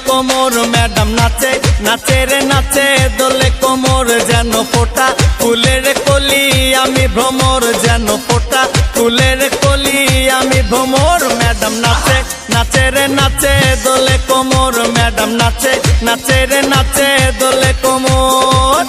কোমর ম্যাডাম নাচে নাচে রে নাচে দোলে কোমর যেন ফোটা ফুলের কলি আমি ভ্রমর যেন ফোটা ফুলের কলি আমি ভ্রমর ম্যাডাম নাচে নাচে রে নাচে দোলে কোমর ম্যাডাম নাচে নাচে রে নাচে দোলে কোমর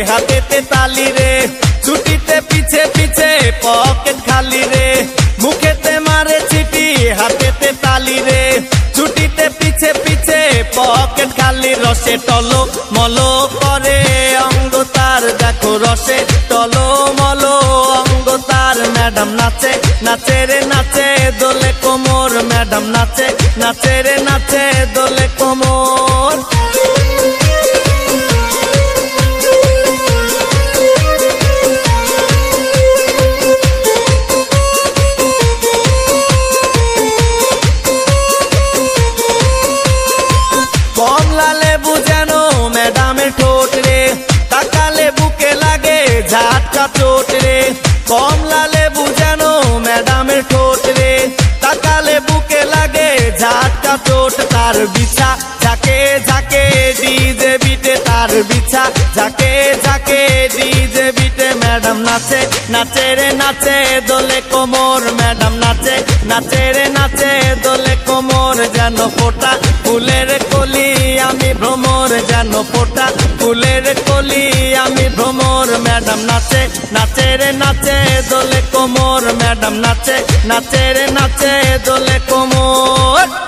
হাতেতে তালি রে ছুটিতে পিছে পিছে পকেট খালি রে মুখেতে মারে চিঠি হাতেতে তালি রে ছুটিতে পিছে পিছে পকেট খালি রসে টলো মলো করে অঙ্গ তার দেখো রসে টলো মলো অঙ্গ তার ম্যাডাম নাচে নাচে রে নাচে দোলে কোমর ম্যাডাম নাচে নাচে রে নাচে দোলে কোমর কমলা লেবু যেন ম্যাডামের ঠোঁট রে তাকালে বুকে লাগে ঝাটকা চোট রে কমলা লেবু যেন ম্যাডামের ঠোঁট রে তাকালে বুকে লাগে ঝাটকা চোট তার বিছা ঝাঁকে ঝাঁকে ডিজে বিটে তার বিছা ঝাঁকে ঝাঁকে ডিজে বিটে ম্যাডাম নাচে নাচে রে নাচে দোলে কোমর ম্যাডাম নাচে নাচে রে নাচে দোলে কোমর যেন ফোটা ফুলের কলি আমি ভ্রমর যেন ফোটা ফুলের কলি আমি ভ্রমর ম্যাডাম নাচে নাচে রে নাচে দোলে কোমর ম্যাডাম নাচে নাচে রে নাচে দোলে কোমর।